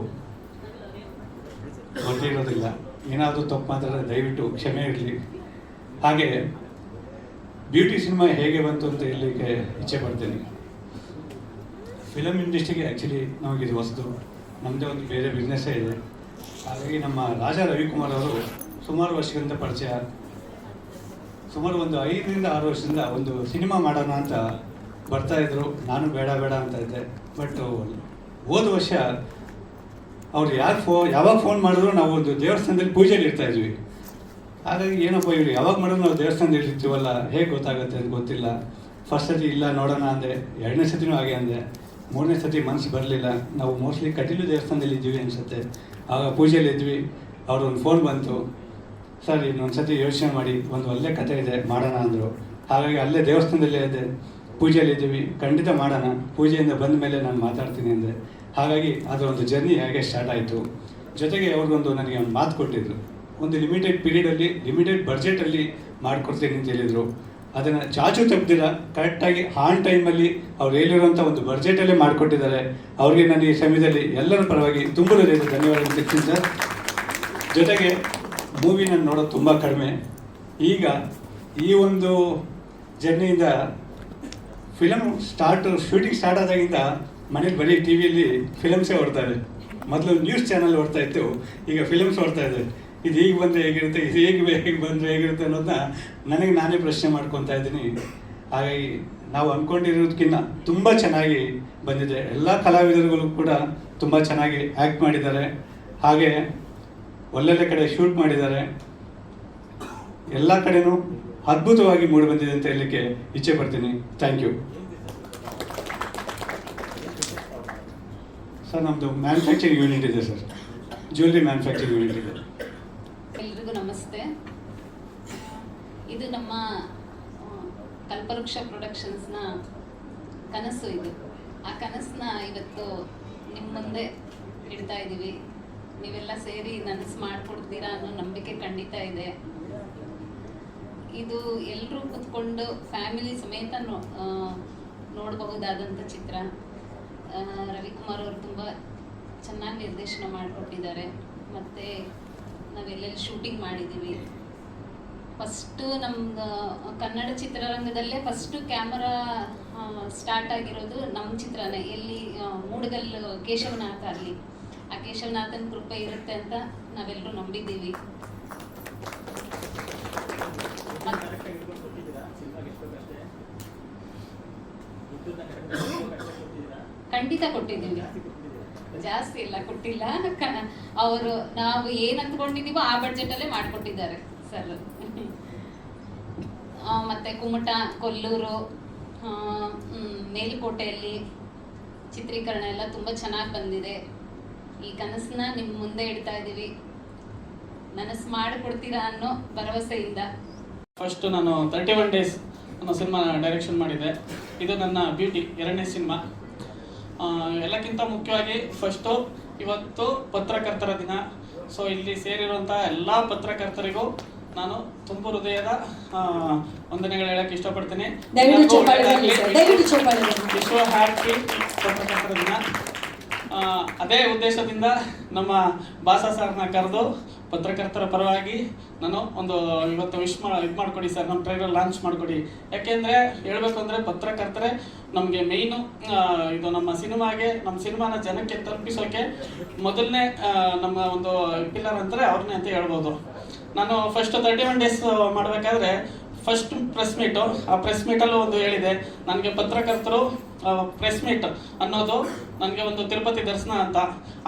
ಗೊತ್ತಿರೋದಿಲ್ಲ. ಏನಾದರೂ ತಪ್ಪು ಮಾತಾಡಿದ್ರೆ ದಯವಿಟ್ಟು ಕ್ಷಮೆ ಇರಲಿ. ಹಾಗೆ ಬ್ಯೂಟಿ ಸಿನಿಮಾ ಹೇಗೆ ಬಂತು ಅಂತ ಹೇಳಲಿಕ್ಕೆ ಇಚ್ಛೆ ಪಡ್ತೀನಿ. ಫಿಲಮ್ ಇಂಡಸ್ಟ್ರಿಗೆ ಆ್ಯಕ್ಚುಲಿ ನಮಗಿದು ಹೊಸದು, ನಮ್ಮದೇ ಒಂದು ಬೇರೆ ಬಿಸ್ನೆಸ್ಸೇ ಇದೆ. ಹಾಗಾಗಿ ನಮ್ಮ ರಾಜಾ ರವಿಕುಮಾರ್ ಅವರು ಸುಮಾರು ವರ್ಷಗಳಿಂದ ಪರಿಚಯ, ಸುಮಾರು ಒಂದು 5ರಿಂದ 6 ವರ್ಷದಿಂದ ಒಂದು ಸಿನಿಮಾ ಮಾಡೋಣ ಅಂತ ಬರ್ತಾಯಿದ್ರು. ನಾನು ಬೇಡ ಅಂತ ಇದ್ದೆ. ಬಟ್ ಹೋದ ವರ್ಷ ಅವ್ರು ಯಾವಾಗ ಫೋನ್ ಮಾಡಿದ್ರು ನಾವು ಒಂದು ದೇವಸ್ಥಾನದಲ್ಲಿ ಪೂಜೆಯಲ್ಲಿ ಇರ್ತಾಯಿದ್ವಿ. ಹಾಗಾಗಿ ಏನಪ್ಪ ಇವರು ಯಾವಾಗ ಮಾಡಿದ್ರು ನಾವು ದೇವಸ್ಥಾನದಲ್ಲಿ ಇರ್ತೀವಲ್ಲ, ಹೇಗೆ ಗೊತ್ತಾಗುತ್ತೆ ಅಂತ ಗೊತ್ತಿಲ್ಲ. ಫಸ್ಟ್ ಸತಿ ಇಲ್ಲ ನೋಡೋಣ ಅಂದೆ, 2ನೇ ಸತಿನೂ ಹಾಗೆ ಅಂದೆ, 3ನೇ ಸತಿ ಮನಸ್ಸು ಬರಲಿಲ್ಲ. ನಾವು ಮೋಸ್ಟ್ಲಿ ಕಟೀಲು ದೇವಸ್ಥಾನದಲ್ಲಿ ಇದ್ದೀವಿ ಅನಿಸುತ್ತೆ. ಆಗ ಪೂಜೆಯಲ್ಲಿ ಇದ್ವಿ, ಅವ್ರೊಂದು ಫೋನ್ ಬಂತು, ಸರ್ ಇನ್ನೊಂದು ಸತಿ ಯೋಚನೆ ಮಾಡಿ, ಒಂದು ಒಳ್ಳೆ ಕಥೆ ಇದೆ ಮಾಡೋಣ ಅಂದರು. ಹಾಗಾಗಿ ಅಲ್ಲೇ ದೇವಸ್ಥಾನದಲ್ಲೇ ಇದೆ, ಪೂಜೆಯಲ್ಲಿ ಇದ್ದೀವಿ, ಖಂಡಿತ ಮಾಡೋಣ, ಪೂಜೆಯಿಂದ ಬಂದ ಮೇಲೆ ನಾನು ಮಾತಾಡ್ತೀನಿ ಅಂದೆ. ಹಾಗಾಗಿ ಅದರೊಂದು ಜರ್ನಿ ಹೇಗೆ ಸ್ಟಾರ್ಟ್ ಆಯಿತು. ಜೊತೆಗೆ ಅವ್ರಿಗೊಂದು ನನಗೆ ಒಂದು ಮಾತು ಕೊಟ್ಟಿದ್ರು, ಒಂದು ಲಿಮಿಟೆಡ್ ಪೀರಿಯಡಲ್ಲಿ ಲಿಮಿಟೆಡ್ ಬಡ್ಜೆಟಲ್ಲಿ ಮಾಡಿಕೊಡ್ತೀನಿ ಅಂತ ಹೇಳಿದರು. ಅದನ್ನು ಚಾಚು ತಪ್ಪದಿರ ಕರೆಕ್ಟಾಗಿ ಆನ್ ಟೈಮಲ್ಲಿ ಅವ್ರು ಹೇಳಿರುವಂಥ ಒಂದು ಬಡ್ಜೆಟಲ್ಲೇ ಮಾಡಿಕೊಟ್ಟಿದ್ದಾರೆ. ಅವ್ರಿಗೆ ನಾನು ಈ ಸಮಯದಲ್ಲಿ ಎಲ್ಲರ ಪರವಾಗಿ ತುಂಬ ಧನ್ಯವಾದ ತಿಳಿಸ್ತೀನಿ ಸರ್. ಜೊತೆಗೆ ಮೂವಿ ನಾನು ನೋಡೋದು ತುಂಬ ಕಡಿಮೆ. ಈಗ ಈ ಒಂದು ಜರ್ನಿಯಿಂದ ಶೂಟಿಂಗ್ ಸ್ಟಾರ್ಟ್ ಆದಾಗಿಂದ ಮನೇಲಿ ಬರೀ ಟಿ ವಿಯಲ್ಲಿ ಫಿಲಮ್ಸೇ ಓಡ್ತಾ ಇದೆ. ಮೊದಲು ನ್ಯೂಸ್ ಚಾನಲ್ ಓಡ್ತಾ ಇತ್ತು, ಈಗ ಫಿಲಮ್ಸ್ ಓಡ್ತಾ ಇದೆ. ಇದು ಹೀಗೆ ಬಂದರೆ ಹೇಗಿರುತ್ತೆ, ಇದು ಹೇಗೆ ಬಂದರೆ ಹೇಗಿರುತ್ತೆ ಅನ್ನೋದನ್ನ ನನಗೆ ನಾನೇ ಪ್ರಶ್ನೆ ಮಾಡ್ಕೊತಾ ಇದ್ದೀನಿ. ಹಾಗಾಗಿ ನಾವು ಅಂದ್ಕೊಂಡಿರೋದಕ್ಕಿಂತ ತುಂಬ ಚೆನ್ನಾಗಿ ಬಂದಿದೆ. ಎಲ್ಲ ಕಲಾವಿದರುಗಳು ಕೂಡ ತುಂಬ ಚೆನ್ನಾಗಿ ಆ್ಯಕ್ಟ್ ಮಾಡಿದ್ದಾರೆ, ಹಾಗೆ ಒಳ್ಳೊಳ್ಳೆ ಕಡೆ ಶೂಟ್ ಮಾಡಿದ್ದಾರೆ. ಎಲ್ಲ ಕಡೆನೂ ಅದ್ಭುತವಾಗಿ ಮೂಡಿ ಬಂದಿದೆ ಅಂತ ಹೇಳಲಿಕ್ಕೆ ಇಚ್ಛೆ ಪಡ್ತೀನಿ. Thank you sir. ನಮ್ಮದು ಮ್ಯಾನುಫ್ಯಾಕ್ಚರಿಂಗ್ ಯೂನಿಟ್ ಇದೆ ಸರ್, ಜ್ಯುವೆಲ್ರಿ ಮ್ಯಾನುಫ್ಯಾಕ್ಚರಿಂಗ್ ಯೂನಿಟ್ ಇದೆ. ಎಲ್ರಿಗೂ ನಮಸ್ತೆ. ಇದು ನಮ್ಮ ಕಲ್ಪವೃಕ್ಷ ಪ್ರೊಡಕ್ಷನ್ಸ್ನ ಕನಸು. ಇದು ಆ ಕನಸನ್ನ ಇವತ್ತು ನಿಮ್ಮ ಮುಂದೆ ಇಡ್ತಾ ಇದ್ದೀವಿ. ನೀವೆಲ್ಲ ಸೇರಿ ನನಸು ಮಾಡಿಕೊಡ್ತೀರಾ ಅನ್ನೋ ನಂಬಿಕೆ ಖಂಡಿತ ಇದೆ. ಇದು ಎಲ್ಲರೂ ಕೂತ್ಕೊಂಡು ಫ್ಯಾಮಿಲಿ ಸಮೇತ ನೋಡಬಹುದಾದಂಥ ಚಿತ್ರ. ರವಿಕುಮಾರ್ ಅವರು ತುಂಬ ಚೆನ್ನಾಗಿ ನಿರ್ದೇಶನ ಮಾಡಿಕೊಟ್ಟಿದ್ದಾರೆ. ಮತ್ತು ನಾವೆಲ್ಲೆಲ್ಲಿ ಶೂಟಿಂಗ್ ಮಾಡಿದ್ದೀವಿ. ಫಸ್ಟು ನಮ್ದು ಕನ್ನಡ ಚಿತ್ರರಂಗದಲ್ಲೇ ಫಸ್ಟು ಕ್ಯಾಮರಾ ಸ್ಟಾರ್ಟ್ ಆಗಿರೋದು ನಮ್ಮ ಚಿತ್ರನೇ. ಎಲ್ಲಿ ಮೂಡಗಲ್ ಕೇಶವನಾಥ, ಅಲ್ಲಿ ಆ ಕೇಶವನಾಥನ ಕೃಪೆ ಇರುತ್ತೆ ಅಂತ ನಾವೆಲ್ಲರೂ ನಂಬಿದ್ದೀವಿ. ಖಂಡಿತ ಕೊಟ್ಟಿದ್ದೀವಿ, ಜಾಸ್ತಿ ಎಲ್ಲ ಕೊಟ್ಟಿಲ್ಲ. ಅವರು ನಾವು ಏನು ಅಂದ್ಕೊಂಡಿದ್ದೀವೋ ಆ ಬಡ್ಜೆಟಲ್ಲೇ ಮಾಡಿಕೊಟ್ಟಿದ್ದಾರೆ ಸರ್. ಮತ್ತು ಕುಮಟ, ಕೊಲ್ಲೂರು, ಮೇಲುಕೋಟೆಯಲ್ಲಿ ಚಿತ್ರೀಕರಣ ಎಲ್ಲ ತುಂಬ ಚೆನ್ನಾಗಿ ಬಂದಿದೆ. ಈ ಕನಸನ್ನ ನಿಮ್ಮ ಮುಂದೆ ಇಡ್ತಾ ಇದ್ದೀವಿ, ನನಸು ಮಾಡಿಕೊಡ್ತೀರಾ ಅನ್ನೋ ಭರವಸೆಯಿಂದ. ಫಸ್ಟು ನಾನು 31 ಡೇಸ್ ಅನ್ನೋ ಸಿನಿಮಾ ಡೈರೆಕ್ಷನ್ ಮಾಡಿದ್ದೆ. ಇದು ನನ್ನ ಬ್ಯೂಟಿ 2ನೇ ಸಿನಿಮಾ. ಎಲ್ಲಕ್ಕಿಂತ ಮುಖ್ಯವಾಗಿ ಫಸ್ಟು ಇವತ್ತು ಪತ್ರಕರ್ತರ ದಿನ. ಸೊ ಇಲ್ಲಿ ಸೇರಿರುವಂಥ ಎಲ್ಲ ಪತ್ರಕರ್ತರಿಗೂ ನಾನು ತುಂಬ ಹೃದಯದ ವಂದನೆಗಳು ಹೇಳಕ್ಕೆ ಇಷ್ಟಪಡ್ತೀನಿ. ವಿಶ್ವ ಹ್ಯಾಪಿ ಪತ್ರಕರ್ತರ ದಿನ. ಅದೇ ಉದ್ದೇಶದಿಂದ ನಮ್ಮ ಬಾಸ ಸರ್ನ ಕರೆದು ಪತ್ರಕರ್ತರ ಪರವಾಗಿ ನಾನು ಒಂದು ಇವತ್ತು ಇದು ಮಾಡಿಕೊಡಿ ಸರ್, ನಮ್ಮ ಟ್ರೈಲರ್ ಲಾಂಚ್ ಮಾಡಿಕೊಡಿ. ಯಾಕೆಂದರೆ ಹೇಳಬೇಕು ಅಂದರೆ ಪತ್ರಕರ್ತರೇ ನಮಗೆ ಮೇಯ್ನು. ಇದು ನಮ್ಮ ಸಿನಿಮಾನ ಜನಕ್ಕೆ ತಲುಪಿಸೋಕೆ ಮೊದಲನೇ ನಮ್ಮ ಒಂದು ಪಿಲ್ಲರ್ ಅಂತಾರೆ ಅವ್ರನ್ನೇ ಅಂತ ಹೇಳ್ಬೋದು. ನಾನು ಫಸ್ಟ್ 31 ಡೇಸ್ ಮಾಡಬೇಕಾದ್ರೆ ಫಸ್ಟ್ ಪ್ರೆಸ್ ಮೀಟು, ಆ ಪ್ರೆಸ್ ಮೀಟಲ್ಲೂ ಒಂದು ಹೇಳಿದೆ, ನನಗೆ ಪತ್ರಕರ್ತರು ಪ್ರೆಸ್ ಮೀಟ್ ಅನ್ನೋದು ನನಗೆ ಒಂದು ತಿರುಪತಿ ದರ್ಶನ ಅಂತ.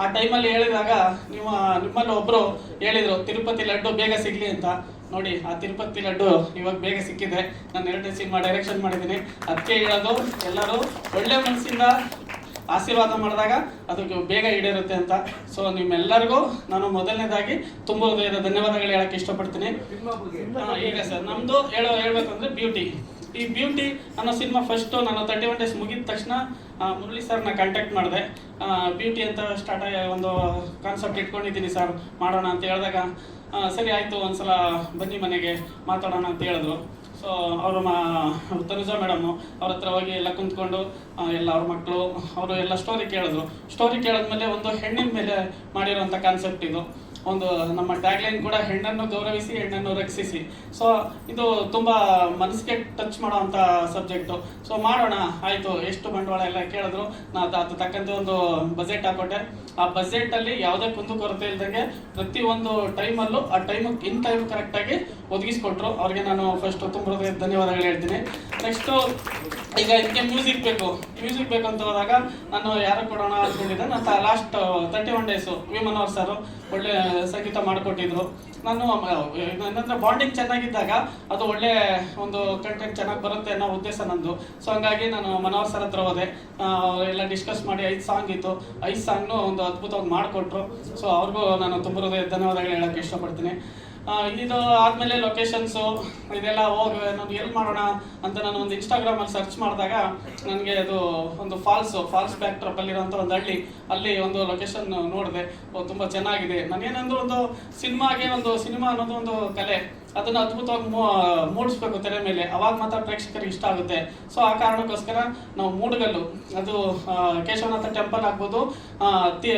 ಆ ಟೈಮಲ್ಲಿ ಹೇಳಿದಾಗ ನಿಮ್ಮಲ್ಲಿ ಒಬ್ಬರು ಹೇಳಿದರು ತಿರುಪತಿ ಲಡ್ಡು ಬೇಗ ಸಿಗಲಿ ಅಂತ. ನೋಡಿ, ಆ ತಿರುಪತಿ ಲಡ್ಡು ಇವಾಗ ಬೇಗ ಸಿಕ್ಕಿದೆ. ನಾನು 2ನೇ ಸಿನಿಮಾ ಡೈರೆಕ್ಷನ್ ಮಾಡಿದ್ದೀನಿ. ಅದಕ್ಕೆ ಹೇಳೋದು, ಎಲ್ಲರೂ ಒಳ್ಳೆ ಮನಸ್ಸಿಂದ ಆಶೀರ್ವಾದ ಮಾಡಿದಾಗ ಅದಕ್ಕೆ ಬೇಗ ಈಡೇರುತ್ತೆ ಅಂತ. ಸೊ ನಿಮ್ಮೆಲ್ಲರಿಗೂ ನಾನು ಮೊದಲನೇದಾಗಿ ತುಂಬ ಹೃದಯದ ಧನ್ಯವಾದಗಳು ಹೇಳಕ್ಕೆ ಇಷ್ಟಪಡ್ತೀನಿ. ಈಗ ಸರ್ ನಮ್ಮದು ಹೇಳ್ಬೇಕು ಅಂದರೆ ಬ್ಯೂಟಿ. ಈ ಬ್ಯೂಟಿ ಅನ್ನೋ ಸಿನಿಮಾ ಫಸ್ಟು ನಾನು 31 ಡೇಸ್ ಮುಗಿದ ತಕ್ಷಣ ಮುರಳಿ ಸರ್ನ ಕಾಂಟ್ಯಾಕ್ಟ್ ಮಾಡಿದೆ. ಬ್ಯೂಟಿ ಅಂತ ಸ್ಟಾರ್ಟ್ ಒಂದು ಕಾನ್ಸೆಪ್ಟ್ ಇಟ್ಕೊಂಡಿದ್ದೀನಿ ಸರ್, ಮಾಡೋಣ ಅಂತ ಹೇಳಿದಾಗ ಸರಿ ಆಯಿತು, ಒಂದ್ಸಲ ಬನ್ನಿ ಮನೆಗೆ ಮಾತಾಡೋಣ ಅಂತ ಹೇಳಿದ್ರು. ಸೊ ಅವರು ತನುಜಾ ಮೇಡಮ್ಮು ಅವ್ರ ಹತ್ರ ಹೋಗಿ ಎಲ್ಲ ಕುಂತ್ಕೊಂಡು ಎಲ್ಲ ಅವ್ರ ಮಕ್ಕಳು ಅವರು ಎಲ್ಲ ಸ್ಟೋರಿ ಕೇಳಿದ್ರು. ಸ್ಟೋರಿ ಕೇಳಿದ್ಮೇಲೆ ಒಂದು ಹೆಣ್ಣಿನ ಮೇಲೆ ಮಾಡಿರೋಂಥ ಕಾನ್ಸೆಪ್ಟ್ ಇದು. ಒಂದು ನಮ್ಮ ಟ್ಯಾಗ್ಲೈನ್ ಕೂಡ ಹೆಣ್ಣನ್ನು ಗೌರವಿಸಿ ಹೆಣ್ಣನ್ನು ರಕ್ಷಿಸಿ. ಸೊ ಇದು ತುಂಬ ಮನಸ್ಸಿಗೆ ಟಚ್ ಮಾಡೋವಂಥ ಸಬ್ಜೆಕ್ಟು. ಸೊ ಮಾಡೋಣ ಆಯಿತು, ಎಷ್ಟು ಬಂಡವಾಳ ಎಲ್ಲ ಕೇಳಿದ್ರು. ನಾನು ಅದು ತಕ್ಕಂತೆ ಒಂದು ಬಜೆಟ್ ಹಾಕೊಟ್ಟೆ. ಆ ಬಜೆಟಲ್ಲಿ ಯಾವುದೇ ಕುಂದುಕೊರತೆ ಇಲ್ದಂಗೆ ಪ್ರತಿಯೊಂದು ಟೈಮಲ್ಲೂ ಆ ಟೈಮಿಗೆ ಇನ್ ಟೈಮ್ ಕರೆಕ್ಟಾಗಿ ಒದಗಿಸ್ಕೊಟ್ರು. ಅವ್ರಿಗೆ ನಾನು ಫಸ್ಟು ತುಂಬ ಧನ್ಯವಾದಗಳು ಹೇಳ್ತೀನಿ. ನೆಕ್ಸ್ಟು ಈಗ ಇದಕ್ಕೆ ಮ್ಯೂಸಿಕ್ ಬೇಕು ಅಂತ ಹೋದಾಗ ನಾನು ಯಾರು ಕೊಡೋಣ ಅಂದ್ಕೊಂಡಿದ್ದೆ. ನಾನು ಲಾಸ್ಟ್ 31 ಡೇಸು ವಿ ಮನೋಹರ್ ಸರು ಒಳ್ಳೆ ಸಂಗೀತ ಮಾಡಿಕೊಟ್ಟಿದ್ರು. ನಾನು ಏನಂದರೆ ಬಾಂಡಿಂಗ್ ಚೆನ್ನಾಗಿದ್ದಾಗ ಅದು ಒಳ್ಳೆ ಒಂದು ಕಂಟೆಂಟ್ ಚೆನ್ನಾಗಿ ಬರುತ್ತೆ ಅನ್ನೋ ಉದ್ದೇಶ ನಂದು. ಸೊ ಹಂಗಾಗಿ ನಾನು ಮನೋಹರ್ ಸರ್ ಹತ್ರ ಹೋದೆ. ಎಲ್ಲ ಡಿಸ್ಕಸ್ ಮಾಡಿ 5 ಸಾಂಗ್ ಇತ್ತು. 5 ಸಾಂಗ್ನು ಒಂದು ಅದ್ಭುತವಾಗಿ ಮಾಡಿಕೊಟ್ರು. ಸೊ ಅವ್ರಿಗೂ ನಾನು ತುಂಬ ಧನ್ಯವಾದಗಳು ಹೇಳೋಕ್ಕೆ ಇಷ್ಟಪಡ್ತೀನಿ. ಇದು ಆದಮೇಲೆ ಲೊಕೇಶನ್ಸು ಇದೆಲ್ಲ ನಾನು ಎಲ್ಲಿ ಮಾಡೋಣ ಅಂತ ನಾನು ಒಂದು ಇನ್ಸ್ಟಾಗ್ರಾಮಲ್ಲಿ ಸರ್ಚ್ ಮಾಡಿದಾಗ ನನಗೆ ಅದು ಒಂದು ಫಾಲ್ಸ್ ಬ್ಯಾಕ್ ಟ್ರಪ್ಪಲ್ಲಿರೋಂಥ ಒಂದು ಹಳ್ಳಿ, ಅಲ್ಲಿ ಒಂದು ಲೊಕೇಶನ್ ನೋಡಿದೆ. ತುಂಬ ಚೆನ್ನಾಗಿದೆ. ನಾನೇನಂದ್ರೆ ಒಂದು ಸಿನಿಮಾ ಅನ್ನೋದು ಒಂದು ಕಲೆ, ಅದನ್ನು ಅದ್ಭುತವಾಗಿ ಮೂಡಿಸ್ಬೇಕು ತೆರೆ ಮೇಲೆ, ಅವಾಗ ಮಾತ್ರ ಪ್ರೇಕ್ಷಕರಿಗೆ ಇಷ್ಟ ಆಗುತ್ತೆ. ಸೊ ಆ ಕಾರಣಕ್ಕೋಸ್ಕರ ನಾವು ಮೂಡಗಲ್ಲು, ಅದು ಕೇಶವನಾಥ ಟೆಂಪಲ್ ಆಗ್ಬೋದು,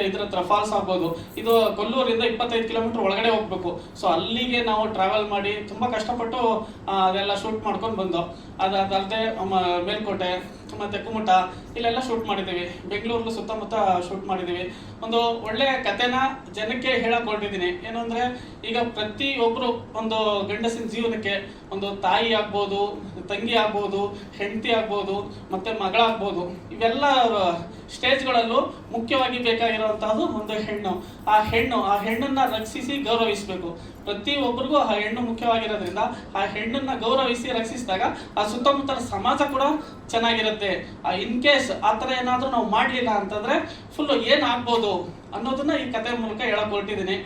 ಇದ್ರ ಹತ್ರ ಫಾಲ್ಸ್ ಆಗ್ಬೋದು, ಇದು ಕೊಲ್ಲೂರಿಂದ 25 ಕಿಲೋಮೀಟರ್ ಒಳಗಡೆ ಹೋಗ್ಬೇಕು. ಸೊ ಅಲ್ಲಿಗೆ ನಾವು ಟ್ರಾವೆಲ್ ಮಾಡಿ ತುಂಬ ಕಷ್ಟಪಟ್ಟು ಅದೆಲ್ಲ ಶೂಟ್ ಮಾಡ್ಕೊಂಡು ಬಂದು, ಅದಲ್ಲದೆ ಮೇಲ್ಕೋಟೆ ಮತ್ತು ಕುಮಟ ಇಲ್ಲೆಲ್ಲ ಶೂಟ್ ಮಾಡಿದ್ದೀವಿ. ಬೆಂಗಳೂರಿಗೂ ಸುತ್ತಮುತ್ತ ಶೂಟ್ ಮಾಡಿದ್ದೀವಿ. ಒಂದು ಒಳ್ಳೆಯ ಕಥೆನ ಜನಕ್ಕೆ ಹೇಳಕ್ಕೆ ಹೊರಟಿದ್ದೀನಿ. ಏನು ಅಂದರೆ ಈಗ ಪ್ರತಿಯೊಬ್ಬರು ಒಂದು ಗಂಡಸಿನ ಜೀವನಕ್ಕೆ ಒಂದು ತಾಯಿ ಆಗ್ಬೋದು, ತಂಗಿ ಆಗ್ಬೋದು, ಹೆಂಡತಿ ಆಗ್ಬೋದು, ಮತ್ತು ಮಗಳಾಗ್ಬೋದು, ಇವೆಲ್ಲ ಸ್ಟೇಜ್ಗಳಲ್ಲೂ ಮುಖ್ಯವಾಗಿ ಬೇಕಾಗಿರುವಂಥದ್ದು ಒಂದು ಹೆಣ್ಣು. ಆ ಹೆಣ್ಣನ್ನು ರಕ್ಷಿಸಿ ಗೌರವಿಸಬೇಕು. ಪ್ರತಿಯೊಬ್ಬರಿಗೂ ಆ ಹೆಣ್ಣು ಮುಖ್ಯವಾಗಿರೋದ್ರಿಂದ ಆ ಹೆಣ್ಣನ್ನು ಗೌರವಿಸಿ ರಕ್ಷಿಸಿದಾಗ ಆ ಸುತ್ತಮುತ್ತಲ ಸಮಾಜ ಕೂಡ ಚೆನ್ನಾಗಿರುತ್ತೆ. ಇನ್ ಕೇಸ್ ಆ ಥರ ಏನಾದರೂ ನಾವು ಮಾಡಲಿಲ್ಲ ಅಂತಂದರೆ ಫುಲ್ಲು ಏನಾಗ್ಬೋದು ಅನ್ನೋದನ್ನ ಈ ಕಥೆ ಮೂಲಕ ಹೇಳಕ್ಕೆ ಹೊರಟಿದ್ದೀನಿ.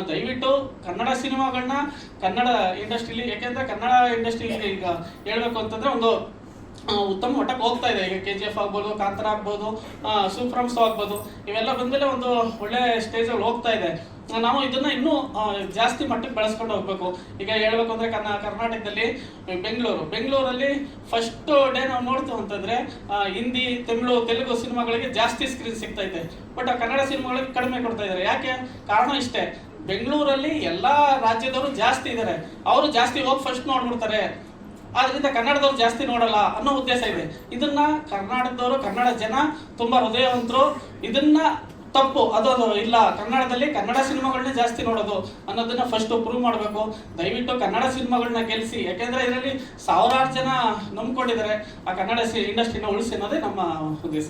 ದಯವಿಟ್ಟು ಕನ್ನಡ ಸಿನಿಮಾಗಳನ್ನ ಕನ್ನಡ ಇಂಡಸ್ಟ್ರಿಲಿ, ಯಾಕೆಂದರೆ ಕನ್ನಡ ಇಂಡಸ್ಟ್ರಿಲಿ ಈಗ ಹೇಳಬೇಕು ಅಂತಂದರೆ ಒಂದು ಉತ್ತಮ ಮಟ್ಟಕ್ಕೆ ಹೋಗ್ತಾ ಇದೆ. ಈಗ KGF ಆಗ್ಬೋದು, ಕಾಂತಾರ ಆಗ್ಬೋದು, ಸೂಪರ್ ಆಗ್ಬೋದು, ಇವೆಲ್ಲ ಬಂದಮೇಲೆ ಒಂದು ಒಳ್ಳೆ ಸ್ಟೇಜಲ್ಲಿ ಹೋಗ್ತಾ ಇದೆ. ನಾವು ಇದನ್ನ ಇನ್ನೂ ಜಾಸ್ತಿ ಮಟ್ಟಕ್ಕೆ ಬೆಳೆಸ್ಕೊಂಡು ಹೋಗ್ಬೇಕು. ಈಗ ಹೇಳ್ಬೇಕು ಅಂದ್ರೆ ಕರ್ನಾಟಕದಲ್ಲಿ ಬೆಂಗಳೂರಲ್ಲಿ ಫಸ್ಟ್ ಡೇ ನಾವು ನೋಡ್ತೀವಿ ಅಂತಂದ್ರೆ ಹಿಂದಿ ತೆಲುಗು ಸಿನಿಮಾಗಳಿಗೆ ಜಾಸ್ತಿ ಸ್ಕ್ರೀನ್ ಸಿಗ್ತಾ ಇದೆ. ಬಟ್ ಆ ಕನ್ನಡ ಸಿನಿಮಾಗಳಿಗೆ ಕಡಿಮೆ ಕೊಡ್ತಾ ಇದ್ದಾರೆ. ಯಾಕೆ? ಕಾರಣ ಇಷ್ಟೇ, ಬೆಂಗಳೂರಲ್ಲಿ ಎಲ್ಲಾ ರಾಜ್ಯದವರು ಜಾಸ್ತಿ ಇದ್ದಾರೆ, ಅವರು ಜಾಸ್ತಿ ಹೋಗಿ ಫಸ್ಟ್ ನೋಡ್ಬಿಡ್ತಾರೆ, ಆದ್ರಿಂದ ಕನ್ನಡದವ್ರು ಜಾಸ್ತಿ ನೋಡಲ್ಲ ಅನ್ನೋ ಉದ್ದೇಶ ಇದೆ. ಇದನ್ನ ಕರ್ನಾಟಕದವರು, ಕನ್ನಡ ಜನ ತುಂಬಾ ಹೃದಯವಂತರು, ಇದನ್ನ ತಪ್ಪು ಅದು ಇಲ್ಲ, ಕನ್ನಡದಲ್ಲಿ ಕನ್ನಡ ಸಿನಿಮಾಗಳನ್ನೇ ಜಾಸ್ತಿ ನೋಡೋದು ಅನ್ನೋದನ್ನ ಫಸ್ಟ್ ಪ್ರೂವ್ ಮಾಡಬೇಕು. ದಯವಿಟ್ಟು ಕನ್ನಡ ಸಿನಿಮಾಗಳನ್ನ ಗೆಲ್ಲಿಸಿ, ಯಾಕೆಂದ್ರೆ ಇದರಲ್ಲಿ ಸಾವಿರಾರು ಜನ ನಂಬ್ಕೊಂಡಿದ್ದಾರೆ. ಆ ಕನ್ನಡ ಇಂಡಸ್ಟ್ರಿನ ಉಳಿಸಿ ಅನ್ನೋದೇ ನಮ್ಮ ಉದ್ದೇಶ.